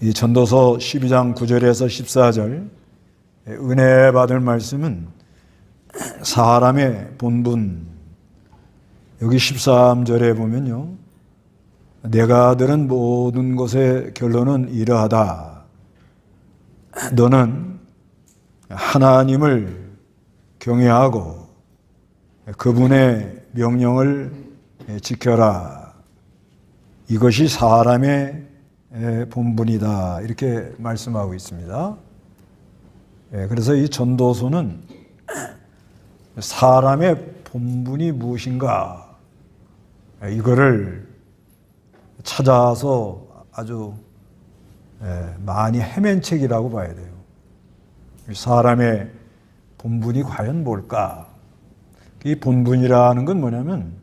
이 전도서 12장 9절에서 14절 은혜 받을 말씀은 사람의 본분. 여기 13절에 보면요, 내가 들은 모든 것의 결론은 이러하다. 너는 하나님을 경외하고 그분의 명령을 지켜라. 이것이 사람의 본분이다. 이렇게 말씀하고 있습니다. 그래서 이 전도서는 사람의 본분이 무엇인가, 이거를 찾아서 아주 많이 헤맨 책이라고 봐야 돼요. 사람의 본분이 과연 뭘까? 이 본분이라는 건 뭐냐면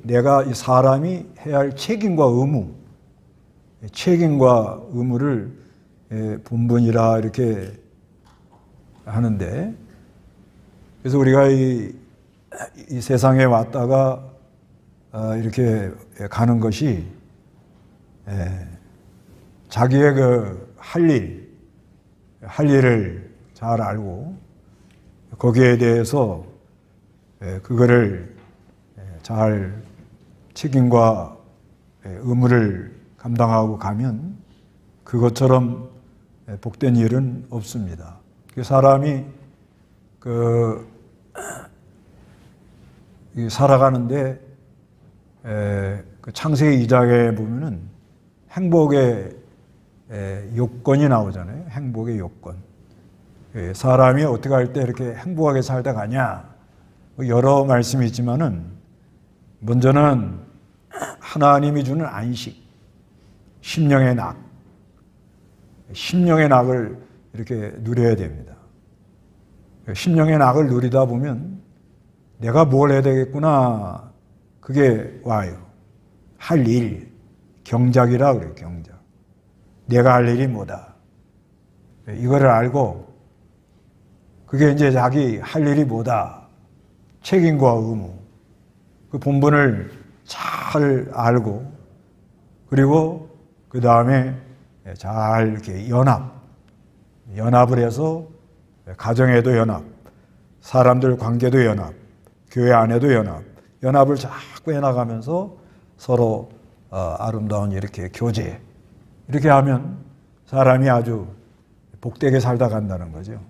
내가 이 사람이 해야 할 책임과 의무를 본분이라 이렇게 하는데, 그래서 우리가 이 세상에 왔다가 이렇게 가는 것이 자기의 그 할 일을 잘 알고 거기에 대해서 그거를 잘 책임과 의무를 감당하고 가면 그것처럼 복된 일은 없습니다. 사람이 살아가는데 그 창세기 2장에 보면은 행복의 요건이 나오잖아요. 행복의 요건. 사람이 어떻게 할 때 이렇게 행복하게 살다 가냐? 여러 말씀이 있지만은 먼저는 하나님이 주는 안식, 심령의 낙을 이렇게 누려야 됩니다. 심령의 낙을 누리다 보면 내가 뭘 해야 되겠구나, 그게 와요. 할 일, 경작이라 그래요. 경작. 내가 할 일이 뭐다, 이거를 알고 그게 이제 자기 할 일이 뭐다, 책임과 의무, 그 본분을 잘 알고, 그리고 그 다음에 잘 이렇게 연합을 해서 가정에도 연합, 사람들 관계도 연합, 교회 안에도 연합을 자꾸 해나가면서 서로 아름다운 이렇게 교제, 이렇게 하면 사람이 아주 복되게 살다 간다는 거죠.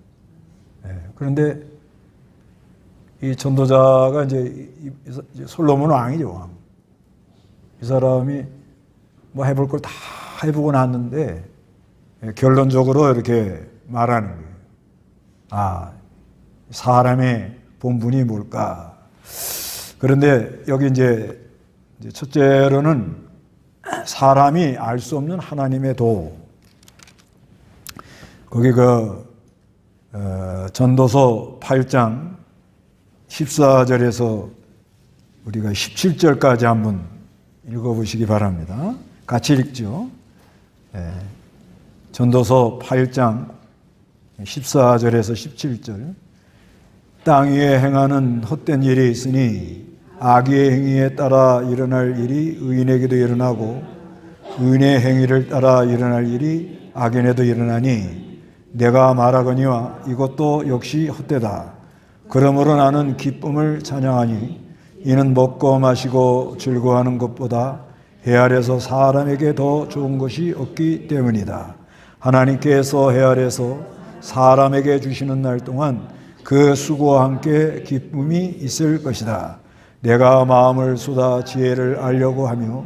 그런데 이 전도자가 이제 솔로몬 왕이죠, 왕. 이 사람이 뭐 해볼 걸 다 해보고 났는데 결론적으로 이렇게 말하는 거예요. 사람의 본분이 뭘까? 그런데 여기 이제 첫째로는 사람이 알 수 없는 하나님의 도. 거기 전도서 8장 14절에서 우리가 17절까지 한번 읽어보시기 바랍니다. 같이 읽죠. 전도서 8장 14절에서 17절. 땅 위에 행하는 헛된 일이 있으니 악의 행위에 따라 일어날 일이 의인에게도 일어나고 의인의 행위를 따라 일어날 일이 악인에도 일어나니 내가 말하거니와 이것도 역시 헛되다. 그러므로 나는 기쁨을 찬양하니 이는 먹고 마시고 즐거워하는 것보다 해 아래서 사람에게 더 좋은 것이 없기 때문이다. 하나님께서 해 아래서 사람에게 주시는 날 동안 그 수고와 함께 기쁨이 있을 것이다. 내가 마음을 쏟아 지혜를 알려고 하며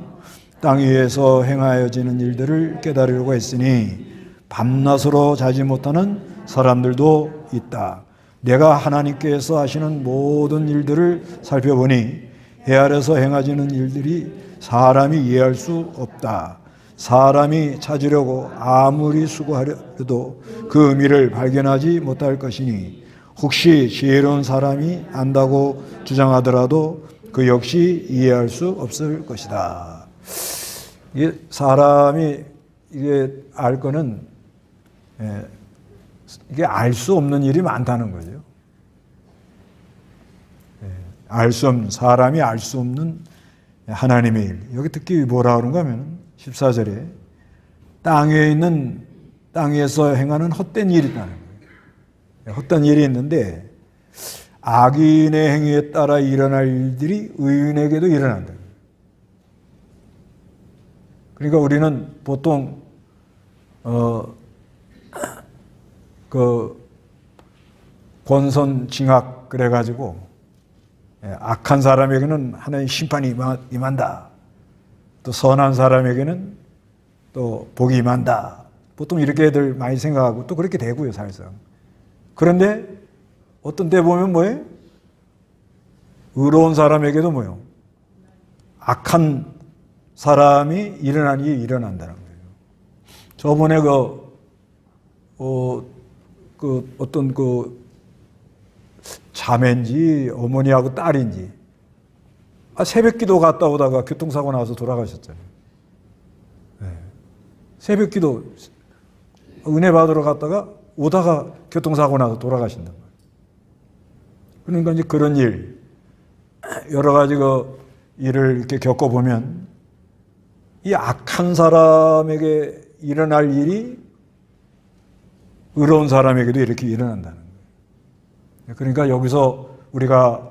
땅 위에서 행하여지는 일들을 깨달으려고 했으니 밤낮으로 자지 못하는 사람들도 있다. 내가 하나님께서 하시는 모든 일들을 살펴보니 해 아래서 행하지는 일들이 사람이 이해할 수 없다. 사람이 찾으려고 아무리 수고하려도 그 의미를 발견하지 못할 것이니 혹시 지혜로운 사람이 안다고 주장하더라도 그 역시 이해할 수 없을 것이다. 이게 사람이 알 거는 이게 알 수 없는 일이 많다는 거죠. 사람이 알 수 없는 하나님의 일. 여기 특히 뭐라 그런가 하면 14절에 땅 위에서 행하는 헛된 일이 있다는 거예요. 헛된 일이 있는데 악인의 행위에 따라 일어날 일들이 의인에게도 일어난다. 그러니까 우리는 보통 권선징악 그래가지고 악한 사람에게는 하나님의 심판이 임한다. 또 선한 사람에게는 또 복이 임한다. 보통 이렇게들 많이 생각하고 또 그렇게 되고요, 사실상. 그런데 어떤 때 보면 뭐예요? 의로운 사람에게도 뭐예요? 악한 사람이 일어난 일이 일어난다는 거예요. 저번에 어떤 자매인지 어머니하고 딸인지 새벽 기도 갔다 오다가 교통사고 나서 돌아가셨잖아요. 네. 새벽 기도 은혜 받으러 갔다가 오다가 교통사고 나서 돌아가신단 말이에요. 그러니까 이제 그런 일, 여러 가지 일을 이렇게 겪어보면 이 악한 사람에게 일어날 일이 의로운 사람에게도 이렇게 일어난다는 거예요. 그러니까 여기서 우리가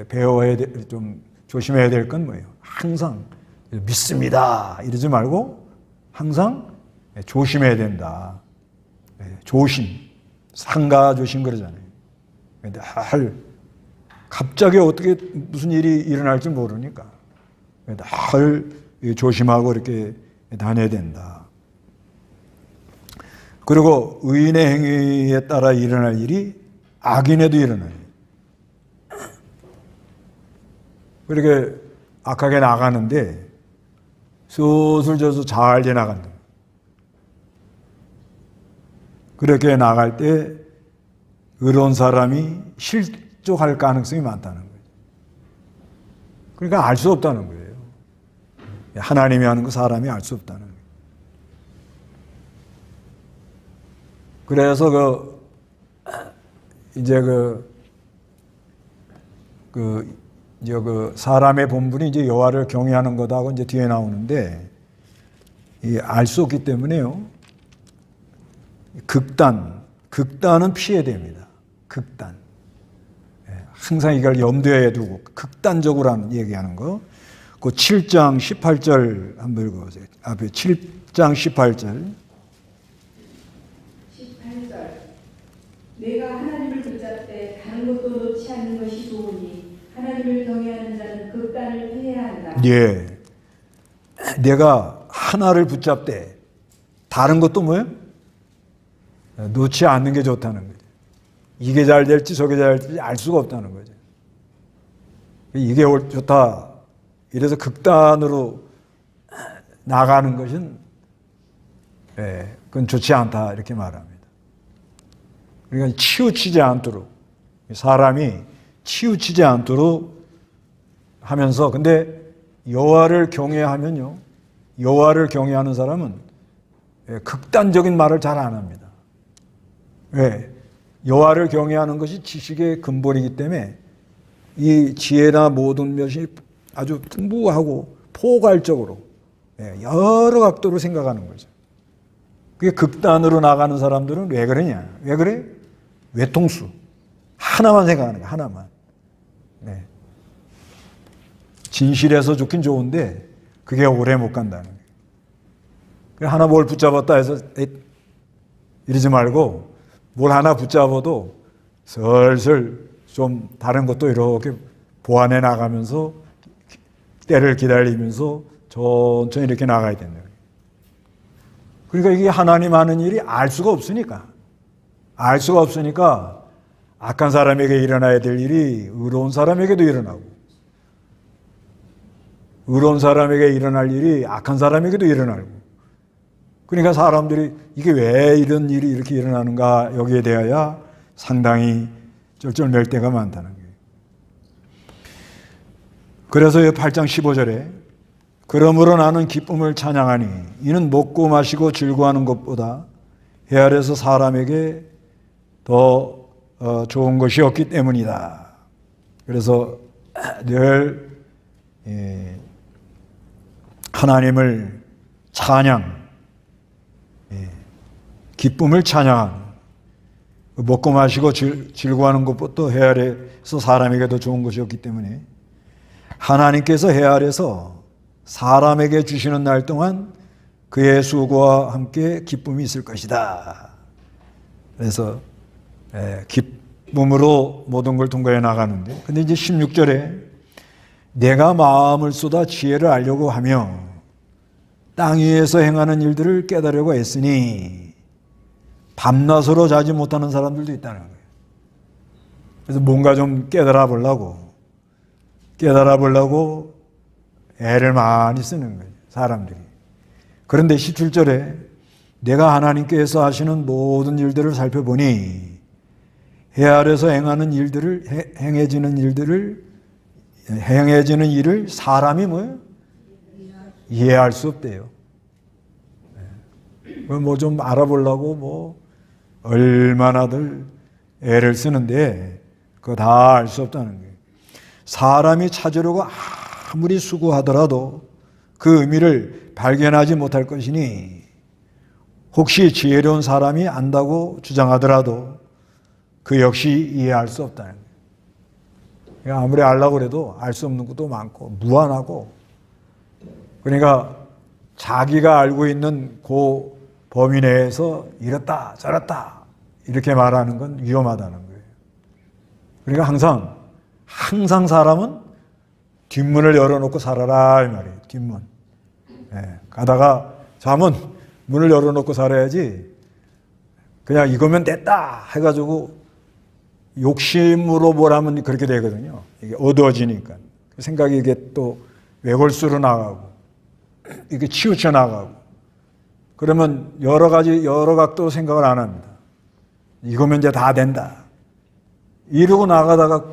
배워야 될, 좀 조심해야 될 건 뭐예요? 항상 믿습니다 이러지 말고 항상 조심해야 된다. 조심, 상가조심 그러잖아요. 늘 갑자기 어떻게 무슨 일이 일어날지 모르니까 늘 조심하고 이렇게 다녀야 된다. 그리고 의인의 행위에 따라 일어날 일이 악인에도 일어나요. 그렇게 악하게 나가는데 슬슬 져서 잘 지나간다. 그렇게 나갈 때 의로운 사람이 실족할 가능성이 많다는 거예요. 그러니까 알 수 없다는 거예요. 하나님이 하는 거 사람이 알 수 없다는 거예요. 그래서 이제 사람의 본분이 이제 여호와를 경외하는 거다고 이제 뒤에 나오는데 알 수 없기 때문에요. 극단은 피해야 됩니다. 극단. 항상 이걸 염두에 두고 극단적으로 얘기하는 거. 그 7장 18절 한번 읽어보세요. 앞에 7장 18절. 18절. 내가 하나님을 붙잡되 다른 것도 놓지 않는 것이 좋으니 하나님을 경외하는 자는 극단을 피해야 한다. 예. 내가 하나를 붙잡되 다른 것도 뭐예요? 놓지 않는 게 좋다는 거죠. 이게 잘 될지 저게 잘 될지 알 수가 없다는 거죠. 이게 좋다. 이래서 극단으로 나가는 것은 그건 좋지 않다 이렇게 말합니다. 그러니까 치우치지 않도록 사람이 치우치지 않도록 하면서 근데 여호와를 경외하면요. 여호와를 경외하는 사람은 극단적인 말을 잘 안 합니다. 왜? 여호와를 경외하는 것이 지식의 근본이기 때문에 이 지혜나 모든 것이 아주 풍부하고 포괄적으로 여러 각도로 생각하는 거죠. 그게 극단으로 나가는 사람들은 왜 그러냐? 왜 그래? 외통수. 하나만 생각하는 거야. 하나만. 네. 진실에서 좋긴 좋은데 그게 오래 못 간다는 거예요. 하나 뭘 붙잡았다 해서 이러지 말고 뭘 하나 붙잡아도 슬슬 좀 다른 것도 이렇게 보완해 나가면서 때를 기다리면서 천천히 이렇게 나가야 된다. 그러니까 이게 하나님 하는 일이 알 수가 없으니까 악한 사람에게 일어나야 될 일이 의로운 사람에게도 일어나고 의로운 사람에게 일어날 일이 악한 사람에게도 일어나고 그러니까 사람들이 이게 왜 이런 일이 이렇게 일어나는가 여기에 대하여 상당히 쩔쩔맬 때가 많다는 거예요. 그래서 8장 15절에 그러므로 나는 기쁨을 찬양하니 이는 먹고 마시고 즐거워하는 것보다 해 아래서 사람에게 더 좋은 것이 없기 때문이다. 그래서 늘 하나님을 찬양, 기쁨을 찬양하는, 먹고 마시고 즐거워하는 것부터 해 아래에서 사람에게도 좋은 것이었기 때문에 하나님께서 해 아래에서 사람에게 주시는 날 동안 그의 수고와 함께 기쁨이 있을 것이다. 그래서 기쁨으로 모든 걸 통과해 나가는데, 근데 이제 16절에 내가 마음을 쏟아 지혜를 알려고 하며 땅 위에서 행하는 일들을 깨달으려고 애쓰니, 밤낮으로 자지 못하는 사람들도 있다는 거예요. 그래서 뭔가 좀 깨달아 보려고 애를 많이 쓰는 거예요, 사람들이. 그런데 17절에 내가 하나님께서 하시는 모든 일들을 살펴보니 해 아래에서 행하는 일들을, 행해지는 일을 사람이 뭐예요? 이해할 수 없대요. 뭐 좀 알아보려고 뭐 얼마나들 애를 쓰는데 그거 다 알 수 없다는 거예요. 사람이 찾으려고 아무리 수고하더라도 그 의미를 발견하지 못할 것이니, 혹시 지혜로운 사람이 안다고 주장하더라도 그 역시 이해할 수 없다는 거예요. 아무리 알려고 해도 알 수 없는 것도 많고 무한하고, 그러니까 자기가 알고 있는 그 범위 내에서 이렇다 저렇다 이렇게 말하는 건 위험하다는 거예요. 그러니까 항상 사람은 뒷문을 열어놓고 살아라 이 말이에요. 뒷문. 가다가 잠은 문을 열어놓고 살아야지, 그냥 이거면 됐다 해가지고 욕심으로 뭘 하면 그렇게 되거든요. 이게 어두워지니까 생각이 이게 또 외골수로 나가고 이게 치우쳐 나가고, 그러면 여러 각도 생각을 안 합니다. 이거면 이제 다 된다 이러고 나가다가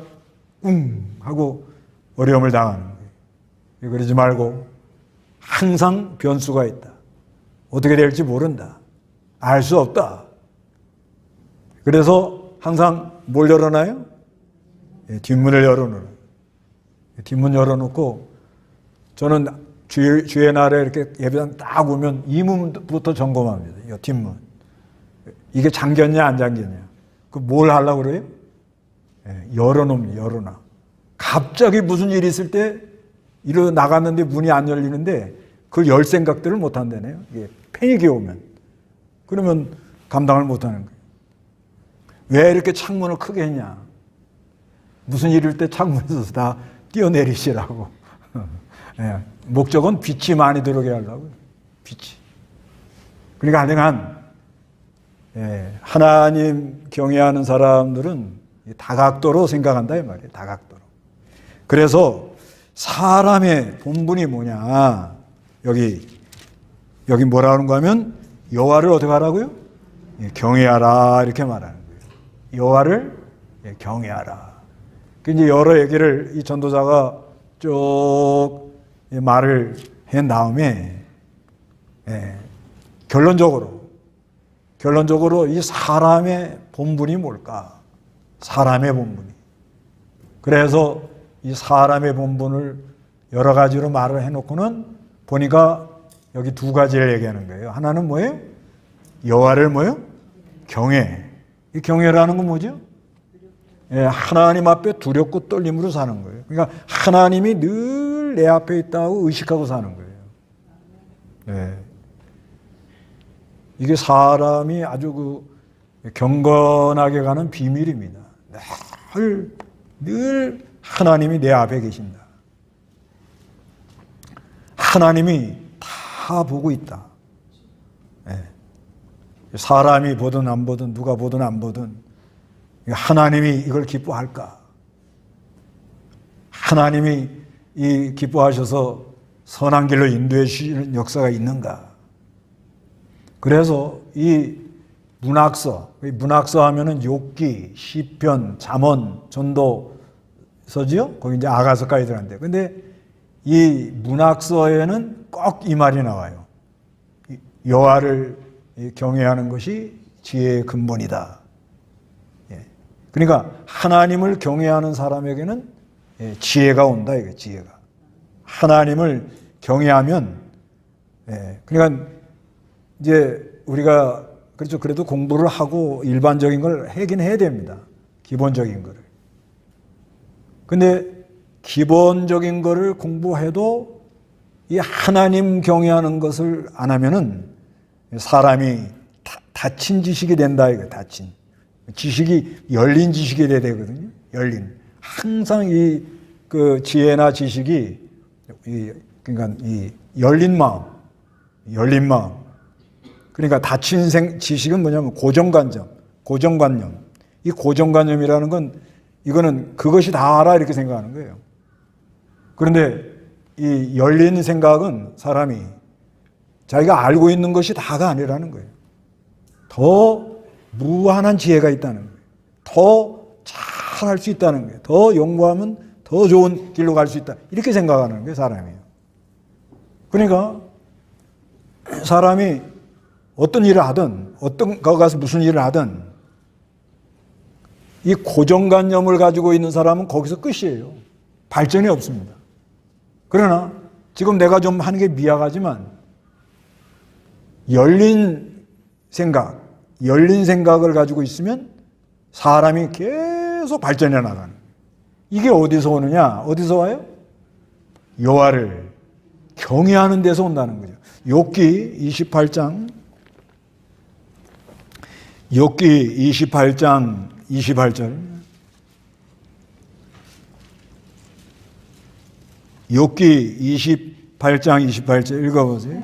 하고 어려움을 당하는 거예요. 그러지 말고 항상 변수가 있다. 어떻게 될지 모른다. 알 수 없다. 그래서 항상 뭘 열어놔요? 뒷문을 열어놓아요. 뒷문 열어놓고, 저는 주의 날에 이렇게 예배당 딱 오면 이 문부터 점검합니다. 이 뒷문. 이게 잠겼냐 안 잠겼냐. 그 뭘 하려고 그래요? 열어놓습니다. 열어놔. 갑자기 무슨 일이 있을 때 일어 나갔는데 문이 안 열리는데 그걸 열 생각들을 못 한다네요. 이게 패닉이 오면. 그러면 감당을 못 하는 거예요. 왜 이렇게 창문을 크게 했냐? 무슨 일일 때 창문에서 다 뛰어내리시라고. 목적은 빛이 많이 들어오게 하려고요. 빛이. 그러니까 하여간 하나님 경외하는 사람들은 다각도로 생각한다 이 말이에요. 다각도로. 그래서 사람의 본분이 뭐냐? 여기 뭐라 하는 거 하면 여호와를 어떻게 하라고요? 경외하라 이렇게 말하는 거예요. 여호와를 경외하라. 그 이제 여러 얘기를 이 전도자가 쭉 말을 한 다음에 결론적으로 이 사람의 본분이 뭘까? 사람의 본분이. 그래서 이 사람의 본분을 여러 가지로 말을 해놓고는 보니까 여기 두 가지를 얘기하는 거예요. 하나는 뭐예요? 여호와를 뭐예요? 경외. 이 경외라는 건 뭐죠? 하나님 앞에 두렵고 떨림으로 사는 거예요. 그러니까 하나님이 늘 내 앞에 있다고 의식하고 사는 거예요. 이게 사람이 아주 경건하게 가는 비밀입니다. 늘 하나님이 내 앞에 계신다. 하나님이 다 보고 있다. 사람이 보든 안 보든 누가 보든 안 보든 하나님이 이걸 기뻐할까? 하나님이 이 기뻐하셔서 선한 길로 인도해 주시는 역사가 있는가? 그래서 이 문학서 하면은 욥기, 시편, 잠언, 전도서지요? 거기 이제 아가서까지 들어간대. 근데 이 문학서에는 꼭 이 말이 나와요. 여호와를 경외하는 것이 지혜의 근본이다. 그러니까 하나님을 경외하는 사람에게는 지혜가 온다, 이게 지혜가. 하나님을 경외하면, 그러니까 이제 우리가 그렇죠. 그래도 공부를 하고 일반적인 걸 하긴 해야 됩니다. 기본적인 거를. 근데 기본적인 거를 공부해도 이 하나님 경외하는 것을 안 하면은 사람이 닫힌 지식이 된다 이거. 닫힌 지식이 열린 지식이 돼야 되거든요. 열린. 항상 이 그 지혜나 지식이 그러니까 이 열린 마음. 그러니까 닫힌 지식은 뭐냐면 고정관념. 이 고정관념이라는 건 이거는 그것이 다라 이렇게 생각하는 거예요. 그런데 이 열린 생각은 사람이 자기가 알고 있는 것이 다가 아니라는 거예요. 더 무한한 지혜가 있다는 거예요. 더 잘할 수 있다는 거예요. 더 연구하면 더 좋은 길로 갈 수 있다. 이렇게 생각하는 게 사람이에요. 그러니까 사람이 어떤 일을 하든 어떤 거 가서 무슨 일을 하든 이 고정관념을 가지고 있는 사람은 거기서 끝이에요. 발전이 없습니다. 그러나 지금 내가 좀 하는 게 미약하지만 열린 생각을 가지고 있으면 사람이 계속 발전해 나가는 거예요. 이게 어디서 오느냐? 어디서 와요? 여호와를 경외하는 데서 온다는 거죠. 욥기 28장 28절 욥기 28장 28절 읽어보세요.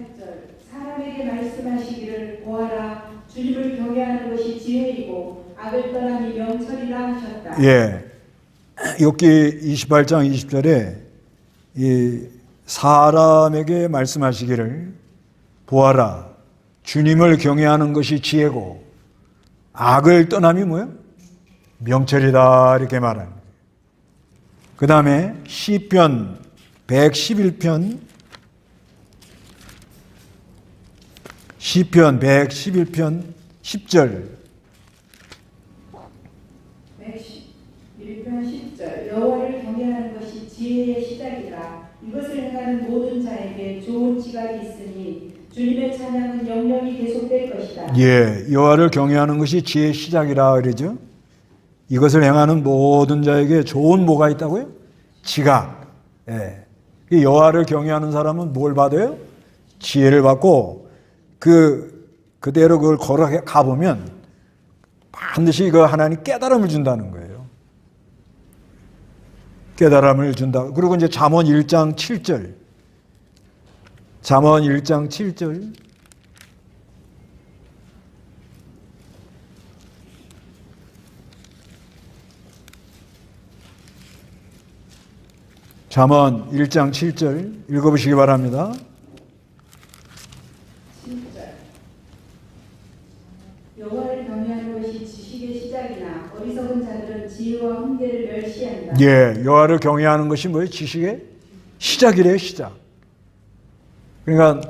사람에게 말씀하시기를 보아라 주님을 경외하는 것이 지혜이고 악을 떠남이 명철이라 하셨다. 예, 욥기 28장 20절에 이 사람에게 말씀하시기를 보아라 주님을 경외하는 것이 지혜고 악을 떠남이 뭐예요? 명철이다 이렇게 말하는 거예요. 그 다음에 시편 111편 10절 111편 10절 여호와를 경외하는 것이 지혜의 시작이라 이것을 행하는 모든 자에게 좋은 지각이 있으니 주님의 찬양은 영영이 계속될 것이다. 예, 여호와를 경외하는 것이 지혜의 시작이라 그러죠. 이것을 행하는 모든 자에게 좋은 뭐가 있다고요? 지각. 예. 여호와를 경외하는 사람은 뭘 받아요? 지혜를 받고 그대로 그걸 걸어 가보면 반드시 그 하나님 깨달음을 준다는 거예요. 깨달음을 준다. 그리고 이제 잠언 1장 7절. 잠언 1장 7절. 잠언 1장 7절 읽어보시기 바랍니다. 7절 여호와를 경외하는 것이 지식의 시작이나 어리석은 자들은 지혜와 훈계를 멸시한다. 예, 여호와를 경외하는 것이 뭐예요? 지식의 시작이래요, 시작. 그러니까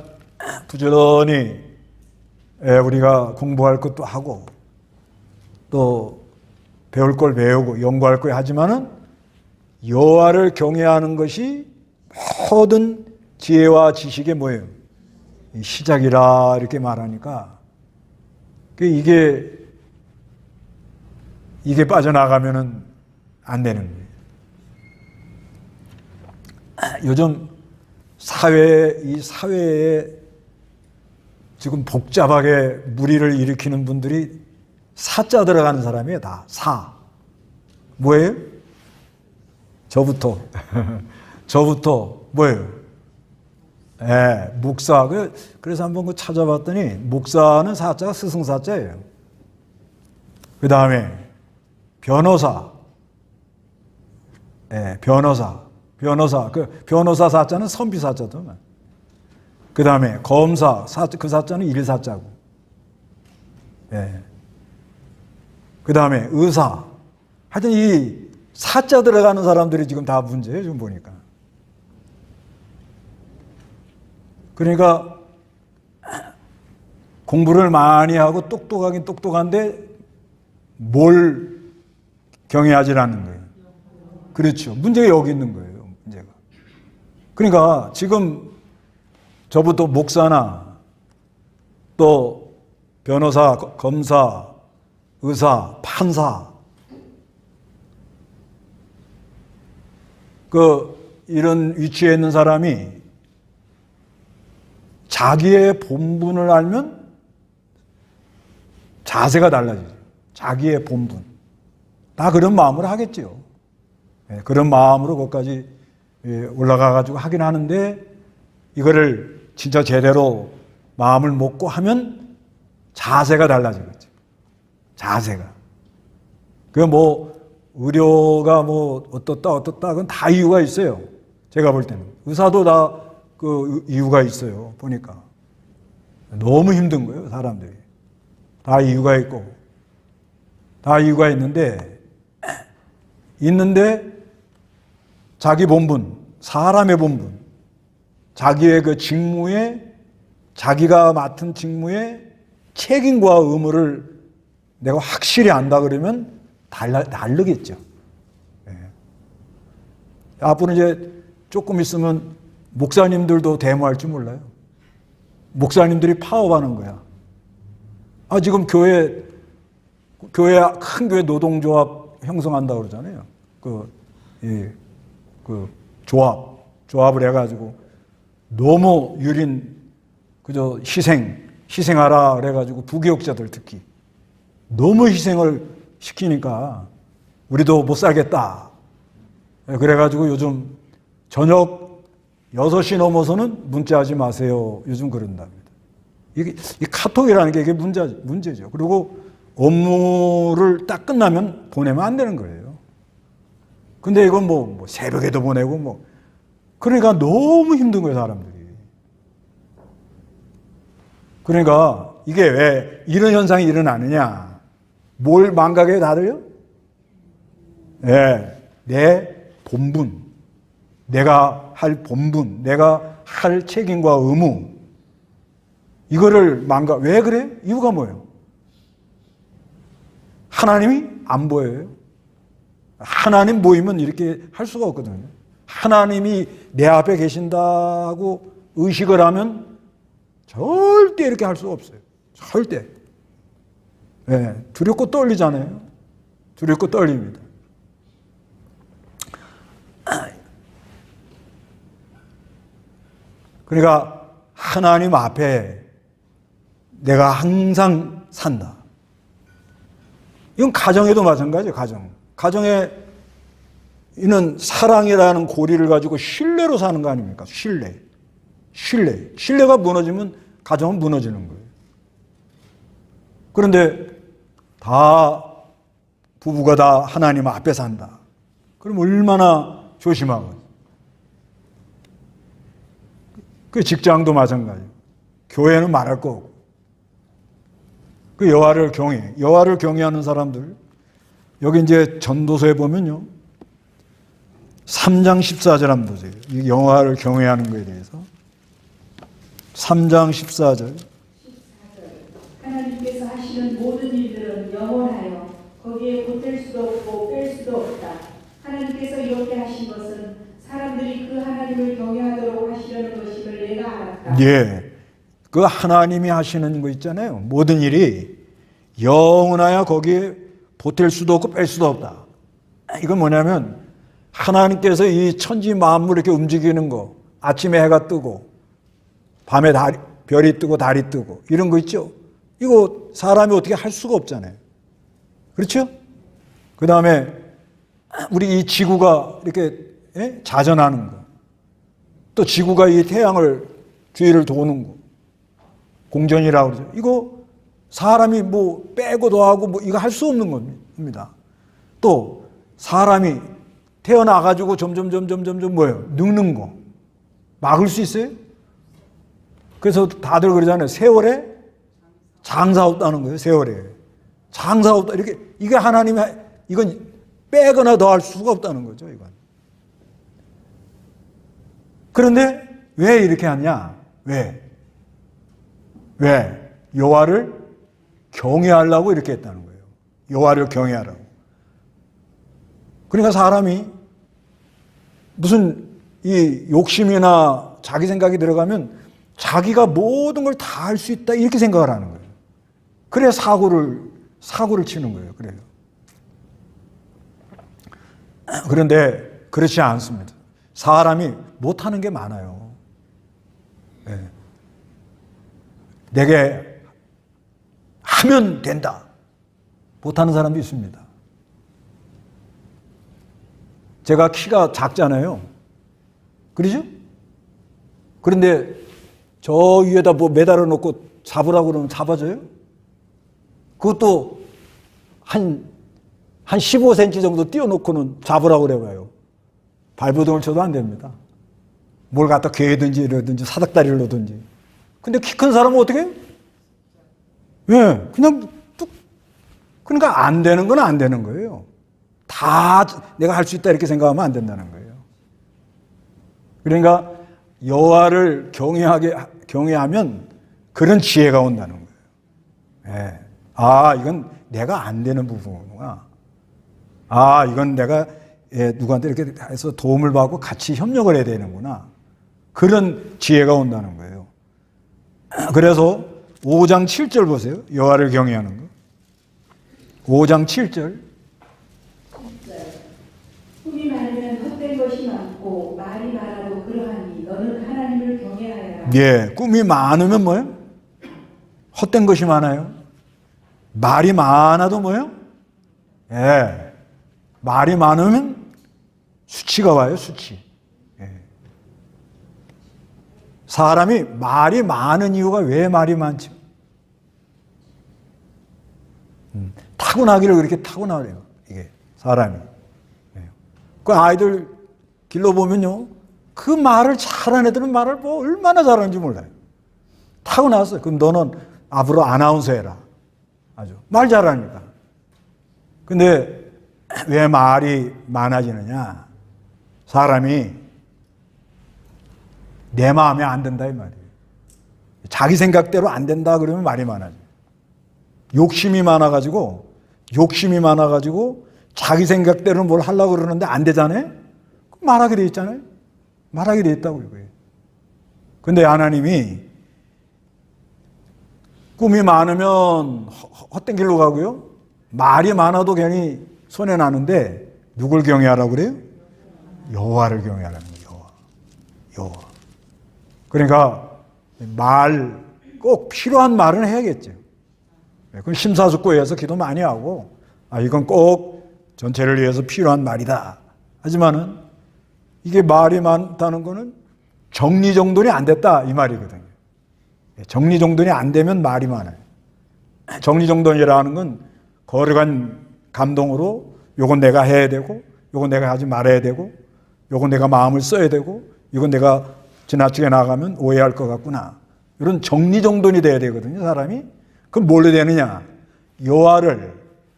부지런히 우리가 공부할 것도 하고 또 배울 걸 배우고 연구할 걸 하지만은 여호와를 경외하는 것이 모든 지혜와 지식의 뭐예요? 시작이라 이렇게 말하니까 이게 빠져나가면은 안 되는 거예요. 요즘 이 사회에 지금 복잡하게 무리를 일으키는 분들이 사자 들어가는 사람이에요. 다 사. 뭐예요? 저부터 뭐예요? 예, 목사. 그래서 한번 찾아봤더니 목사는 사자가 스승사자예요. 그 다음에 변호사. 예, 변호사. 변호사 사자는 선비사자도. 그 다음에 검사. 그 사자는 일사자고. 예. 그 다음에 의사. 하여튼 이 사자 들어가는 사람들이 지금 다 문제예요, 지금 보니까. 그러니까 공부를 많이 하고 똑똑하긴 똑똑한데 뭘 경외하지 않는 거예요. 그렇죠. 문제가 여기 있는 거예요, 문제가. 그러니까 지금 저부터 목사나 또 변호사, 검사, 의사, 판사 이런 위치에 있는 사람이 자기의 본분을 알면 자세가 달라지죠. 자기의 본분. 다 그런 마음으로 하겠죠. 그런 마음으로 거기까지 올라가가지고 하긴 하는데 이거를 진짜 제대로 마음을 먹고 하면 자세가 달라지겠죠. 자세가. 의료가 어떻다, 그건 다 이유가 있어요. 제가 볼 때는. 의사도 다 그 이유가 있어요. 보니까. 너무 힘든 거예요, 사람들이. 다 이유가 있고. 다 이유가 있는데 자기 본분, 사람의 본분, 자기의 그 직무에, 자기가 맡은 직무에 책임과 의무를 내가 확실히 안다 그러면 다르겠죠. 네. 앞으로 이제 조금 있으면 목사님들도 데모할 줄 몰라요. 목사님들이 파업하는 거야. 지금 큰 교회 노동조합 형성한다고 그러잖아요. 조합을 해가지고 너무 그저 희생하라 그래가지고 부교육자들 특히 너무 희생을 시키니까 우리도 못 살겠다. 그래가지고 요즘 저녁 6시 넘어서는 문자하지 마세요. 요즘 그런답니다. 이 카톡이라는 게 이게 문제죠. 그리고 업무를 딱 끝나면 보내면 안 되는 거예요. 근데 이건 새벽에도 보내고 그러니까 너무 힘든 거예요, 사람들이. 그러니까 이게 왜 이런 현상이 일어나느냐? 뭘 망각해요, 다들요? 내 본분, 내가 할 본분, 내가 할 책임과 의무, 이거를 왜 그래? 이유가 뭐예요? 하나님이 안 보여요. 하나님 보이면 이렇게 할 수가 없거든요. 하나님이 내 앞에 계신다고 의식을 하면 절대 이렇게 할 수가 없어요. 절대. 두렵고 떨리잖아요. 두렵고 떨립니다. 그러니까 하나님 앞에 내가 항상 산다. 이건 가정에도 마찬가지예요. 가정에 이는 사랑이라는 고리를 가지고 신뢰로 사는 거 아닙니까? 신뢰가 무너지면 가정은 무너지는 거예요. 그런데 부부가 다 하나님 앞에 산다. 그럼 얼마나 조심하고. 그 직장도 마찬가지예요. 교회는 말할 거 없고. 그 여호와를 경외하는 사람들. 여기 이제 전도서에 보면요. 3장 14절 한번 보세요. 이 여호와를 경외하는 것에 대해서. 3장 14절. 하나님께서 하시는 모든 일들은 영원하여 거기에 보탤 수도 없고 뺄 수도 없다. 하나님께서 이렇게 하신 것은 사람들이 그 하나님을 경외하도록 하시려는 것임을 내가 알았다. 그 하나님이 하시는 거 있잖아요. 모든 일이 영원하여 거기에 보탤 수도 없고 뺄 수도 없다. 이건 뭐냐면 하나님께서 이 천지 만물 이렇게 움직이는 거, 아침에 해가 뜨고 밤에 별이 뜨고 달이 뜨고 이런 거 있죠. 이거 사람이 어떻게 할 수가 없잖아요. 그렇죠? 그 다음에 우리 이 지구가 이렇게 자전하는 거, 또 지구가 이 태양을 주위를 도는 거, 공전이라고 그러죠. 이거 사람이 빼고 더하고 이거 할 수 없는 겁니다. 또 사람이 태어나가지고 점점 뭐예요? 늙는 거. 막을 수 있어요? 그래서 다들 그러잖아요. 세월에 장사 없다는 거예요. 세월에. 장사 없다. 이게 하나님의, 이건 빼거나 더할 수가 없다는 거죠. 이건. 그런데 왜 이렇게 하냐? 왜? 여호와를 경외하려고 이렇게 했다는 거예요. 여호와를 경외하라고. 그러니까 사람이 무슨 이 욕심이나 자기 생각이 들어가면 자기가 모든 걸 다 할 수 있다 이렇게 생각을 하는 거예요. 그래야 사고를 치는 거예요. 그래요. 그런데 그렇지 않습니다. 사람이 못하는 게 많아요. 네. 내게 하면 된다. 못하는 사람도 있습니다. 제가 키가 작잖아요. 그러죠? 그런데 저 위에다 뭐 매달아 놓고 잡으라고 그러면 잡아줘요? 그것도 한 15cm 정도 띄워놓고는 잡으라고 그래봐요. 발버둥을 쳐도 안 됩니다. 뭘 갖다 괴든지 이러든지 사닥다리를 놓든지. 근데 키 큰 사람은 어떻게 해요? 예, 그냥 뚝. 그러니까 안 되는 건 안 되는 거예요. 다 내가 할 수 있다 이렇게 생각하면 안 된다는 거예요. 그러니까 여호와를 경외하면 그런 지혜가 온다는 거예요. 예. 아, 이건 내가 안 되는 부분이구나. 아, 이건 내가 누구한테 이렇게 해서 도움을 받고 같이 협력을 해야 되는구나. 그런 지혜가 온다는 거예요. 그래서 5장 7절 보세요. 여호와를 경외하는 거. 5장 7절. 꿈이 많으면 헛된 것이 많고 말이 많아도 그러하니 너는 하나님을 경외하여라. 예, 꿈이 많으면 뭐예요? 헛된 것이 많아요. 말이 많아도 뭐예요? 예, 말이 많으면 수치가 와요, 수치. 예. 사람이 말이 많은 이유가 왜 말이 많지? 타고나기를 그렇게 타고나래요, 이게 사람이. 예. 그 아이들 길러보면요, 그 말을 잘하는 애들은 말을 뭐 얼마나 잘하는지 몰라요. 타고났어요. 그럼 너는 앞으로 아나운서 해라. 아주 말 잘하니까. 근데 왜 말이 많아지느냐? 사람이 내 마음에 안 든다 이 말이에요. 자기 생각대로 안 된다 그러면 말이 많아져. 욕심이 많아가지고 자기 생각대로 뭘 하려고 그러는데 안 되잖아요. 말하게 돼 있잖아요. 말하게 돼 있다고 이거예요. 근데 하나님이 꿈이 많으면 헛된 길로 가고요. 말이 많아도 괜히 손해나는데 누굴 경외하라고 그래요? 여호와를 경외하라는 거예요. 여호와. 그러니까 말 꼭 필요한 말은 해야겠죠. 그건 심사숙고해서 기도 많이 하고 이건 꼭 전체를 위해서 필요한 말이다. 하지만은 이게 말이 많다는 거는 정리정돈이 안 됐다 이 말이거든요. 정리정돈이 안 되면 말이 많아요. 정리정돈이라는 건 거룩한 감동으로 요건 내가 해야 되고 요건 내가 하지 말아야 되고 요건 내가 마음을 써야 되고 이건 내가 지나치게 나가면 오해할 것 같구나. 이런 정리정돈이 돼야 되거든요, 사람이. 그럼 뭘로 되느냐? 여호와를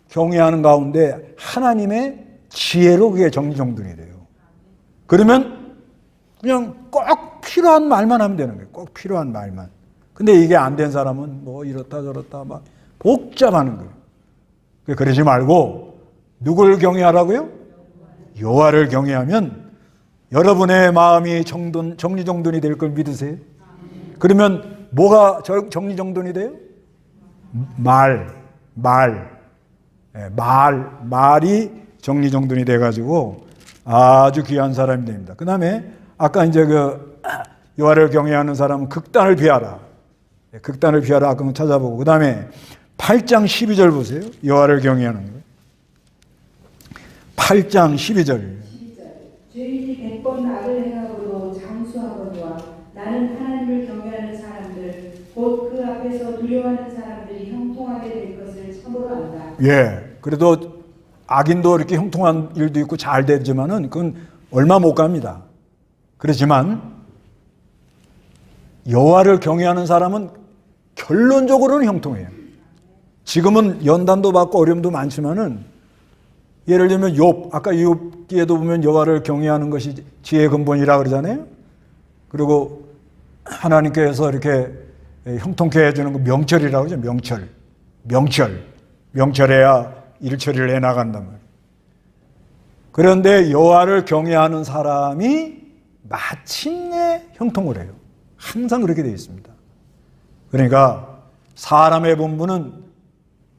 경외하는 가운데 하나님의 지혜로 그게 정리정돈이 돼요. 그러면 그냥 꼭 필요한 말만 하면 되는 거예요. 꼭 필요한 말만. 근데 이게 안 된 사람은 뭐 이렇다 저렇다 막 복잡하는 거예요. 그러지 말고 누굴 경외하라고요? 여호와를 경외하면 여러분의 마음이 정리정돈이 될 걸 믿으세요? 그러면 뭐가 정리정돈이 돼요? 말이 정리정돈이 돼가지고 아주 귀한 사람이 됩니다. 그 다음에 아까 이제 여호와를 경외하는 사람은 극단을 피하라. 극단을 피하라. 아까 찾아보고. 그 다음에 8장 12절 보세요. 여호와를 경외하는 거. 8장 12절. 죄인이 100번 악을 행하고도 장수하거니와 나는 하나님을 경외하는 사람들 곧 그 앞에서 두려워하는 사람들이 형통하게 될 것을 참으로 안다. 예. 그래도 악인도 이렇게 형통한 일도 있고 잘 되지만은 그건 얼마 못 갑니다. 그렇지만 여호와를 경외하는 사람은 결론적으로는 형통해요. 지금은 연단도 받고 어려움도 많지만은 예를 들면 욥, 아까 욥기에도 보면 여호와를 경외하는 것이 지혜의 근본이라 그러잖아요. 그리고 하나님께서 이렇게 형통케 해주는 거 명철이라고 하죠. 명철해야 일처리를 해나간단 말이에요. 그런데 여호와를 경외하는 사람이 마침내 형통을 해요. 항상 그렇게 되어 있습니다. 그러니까 사람의 본분은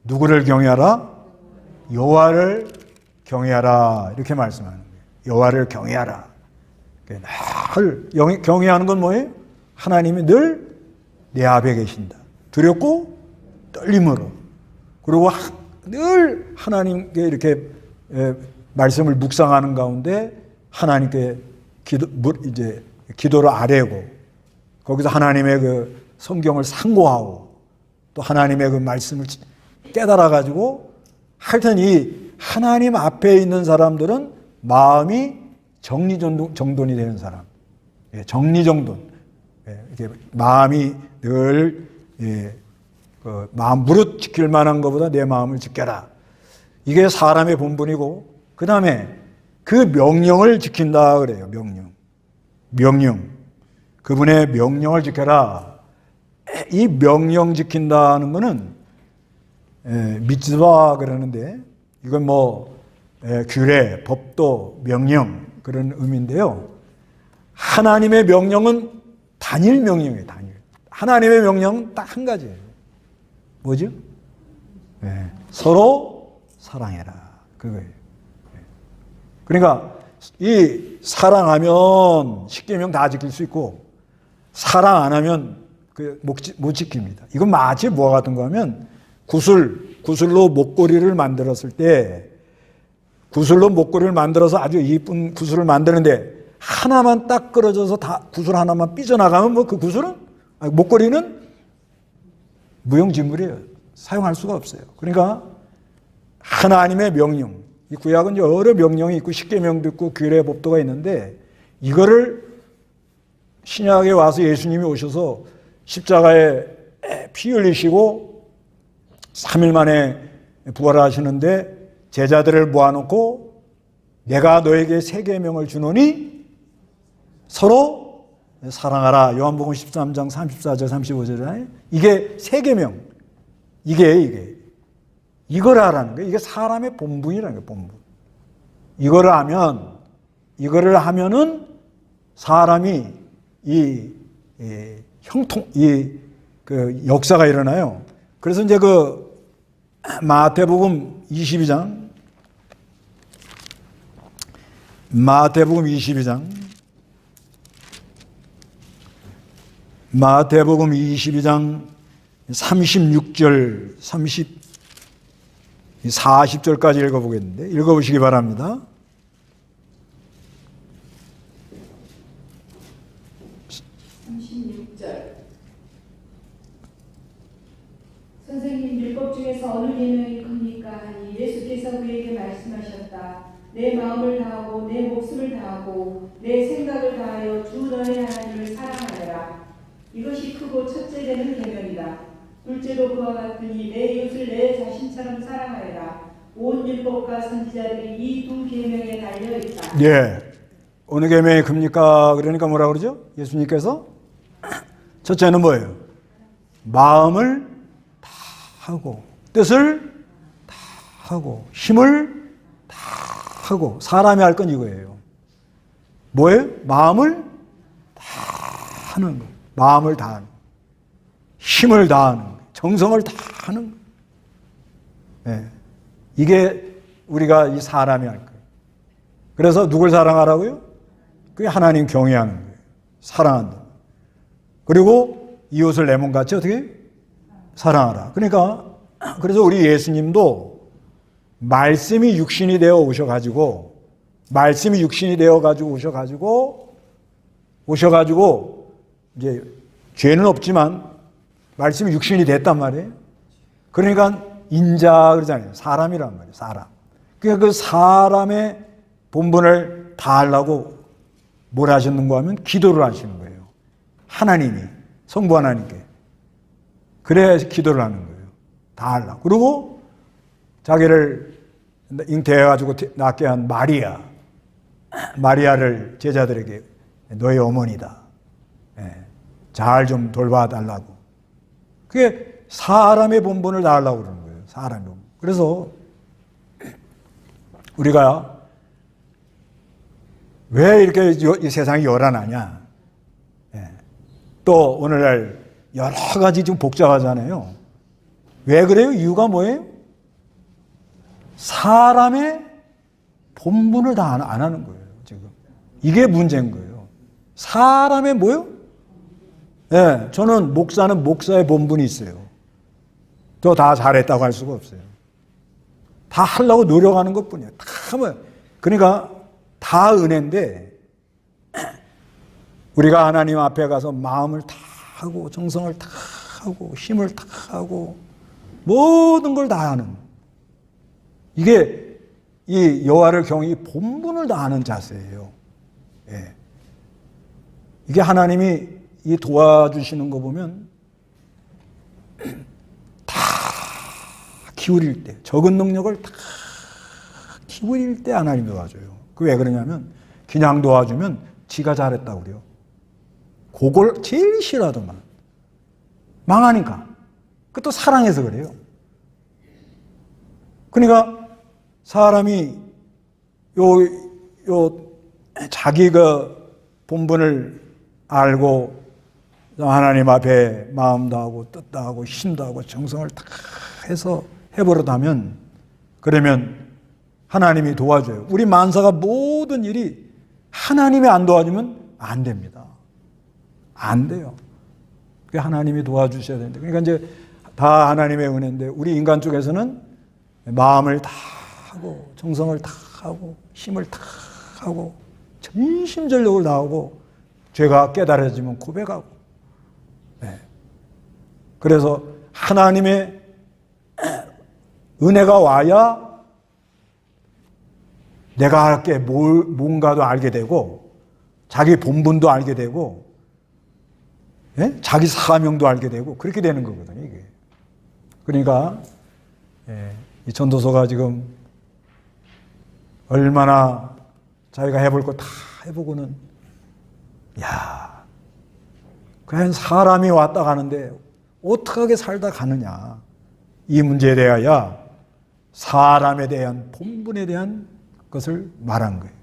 누구를 경외하라? 여호와를 경외하라. 이렇게 말씀하는 거예요. 여호와를 경외하라. 늘 경외하는 건 뭐예요? 하나님이 늘 내 앞에 계신다. 두렵고 떨림으로. 그리고 늘 하나님께 이렇게 말씀을 묵상하는 가운데 하나님께 기도를 아뢰고 거기서 하나님의 그 성경을 상고하고 또 하나님의 그 말씀을 깨달아 가지고 하여튼 이 하나님 앞에 있는 사람들은 마음이 정리정돈이 되는 사람. 정리정돈. 이렇게 마음이 늘 마음 무릇 지킬 만한 것보다 내 마음을 지켜라. 이게 사람의 본분이고 그 다음에 그 명령을 지킨다 그래요. 명령. 그분의 명령을 지켜라. 이 명령 지킨다는 것은 미tzvah 그러는데 이건 규례, 법도, 명령 그런 의미인데요. 하나님의 명령은 단일 명령이에요. 단일. 하나님의 명령은 딱 한 가지예요. 뭐죠? 서로 사랑해라. 그거예요. 그러니까 이 사랑하면 십계명 다 지킬 수 있고 사랑 안 하면 못 지킵니다. 이건 마치 뭐와 같은 거 하면 구슬로 목걸이를 만들었을 때 구슬로 목걸이를 만들어서 아주 이쁜 구슬을 만드는데 하나만 딱 끌어져서 다 구슬 하나만 삐져나가면 그 구슬은 목걸이는 무용지물이에요. 사용할 수가 없어요. 그러니까 하나님의 명령, 이 구약은 여러 명령이 있고 십계명도 있고 규례 법도가 있는데 이거를 신약에 와서 예수님이 오셔서 십자가에 피 흘리시고 3일 만에 부활하시는데 제자들을 모아놓고 내가 너에게 새 계명을 주노니 서로 사랑하라. 요한복음 13장 34절 35절에 이게 새 계명. 이걸 하라는 거예요. 이게 사람의 본분이라는 거예요. 본분. 이거를 하면은 사람이 그 역사가 일어나요. 그래서 이제 그 마태복음 22장 36절 40절까지 읽어보겠는데 읽어보시기 바랍니다. 선생님, 율법 중에서 어느 계명이 큽니까? 하니 예수께서 그에게 말씀하셨다. 내 마음을 다하고 내 목숨을 다하고 내 생각을 다하여 주 너의 하나님을 사랑하여라. 이것이 크고 첫째 되는 계명이다. 둘째도 그와 같으니 내 이웃을 내 자신처럼 사랑하여라. 온 율법과 선지자들이 이 두 계명에 달려 있다. 예. 어느 계명이 큽니까? 그러니까 뭐라 그러죠? 예수님께서 첫째는 뭐예요? 마음을 다 하고 뜻을 다 하고 힘을 다 하고 사람이 할 건 이거예요. 뭐예요? 마음을 다 하는 거. 마음을 다하는 거. 힘을 다하는 거. 정성을 다 하는 거. 예. 이게 우리가 이 사람이 할 거예요. 그래서 누굴 사랑하라고요? 그게 하나님 경외하는 거예요. 사랑한다. 그리고 이웃을 내 몸같이 어떻게? 사랑하라. 그러니까 그래서 우리 예수님도 말씀이 육신이 되어 오셔가지고 이제 죄는 없지만 말씀이 육신이 됐단 말이에요. 그러니까 인자 그러잖아요. 사람이란 말이에요. 사람. 그러니까 그 사람의 본분을 다하려고 뭘 하셨는가 하면 기도를 하시는 거예요. 하나님이 성부 하나님께. 그래야 기도를 하는 거예요. 다하려고. 그리고 자기를 잉태해가지고 낳게 한 마리아를 제자들에게 너의 어머니다. 잘 좀 돌봐달라고. 그게 사람의 본분을 다하려고 그러는 거예요. 사람의 본분. 그래서 우리가 왜 이렇게 이 세상이 요란하냐? 예. 또 오늘날 여러 가지 좀 복잡하잖아요. 왜 그래요? 이유가 뭐예요? 사람의 본분을 다 안 하는 거예요, 지금. 이게 문제인 거예요. 사람의 뭐요? 예, 저는 목사는 목사의 본분이 있어요. 저 다 잘했다고 할 수가 없어요. 다 하려고 노력하는 것 뿐이에요. 다 뭐, 그러니까 다 은혜인데, 우리가 하나님 앞에 가서 마음을 다 하고, 정성을 다 하고, 힘을 다 하고, 모든 걸 다 하는. 이게 이 여호와를 경외 본분을 다하는 자세예요. 예. 이게 하나님이 이 도와주시는 거 보면 다 기울일 때, 적은 능력을 다 기울일 때 하나님 도와줘요. 그 왜 그러냐면 그냥 도와주면 지가 잘했다고 그래요. 그걸 제일 싫어하더만. 망하니까. 그것도 사랑해서 그래요. 그러니까 사람이 자기가 본분을 알고 하나님 앞에 마음도 하고 뜻도 하고 힘도 하고 정성을 다 해서 해버릇하면 그러면 하나님이 도와줘요. 우리 만사가 모든 일이 하나님이 안 도와주면 안 됩니다. 안 돼요. 그게 하나님이 도와주셔야 되는데 그러니까 이제 다 하나님의 은혜인데 우리 인간 쪽에서는 마음을 다 하고 정성을 다 하고 힘을 다 하고 전심전력을 다하고 죄가 깨달아지면 고백하고 네. 그래서 하나님의 은혜가 와야 내가 할 게 뭔가도 알게 되고 자기 본분도 알게 되고 네? 자기 사명도 알게 되고 그렇게 되는 거거든요. 이게. 그러니까 이 전도서가 지금 얼마나 자기가 해볼 거 다 해보고는 야, 그냥 사람이 왔다 가는데 어떻게 살다 가느냐 이 문제에 대하여 사람에 대한 본분에 대한 것을 말한 거예요.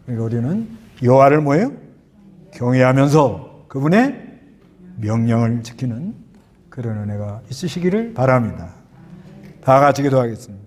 그러니까 우리는 여호와를 뭐예요? 경외하면서 그분의 명령을 지키는 그런 은혜가 있으시기를 바랍니다. 다 같이 기도하겠습니다.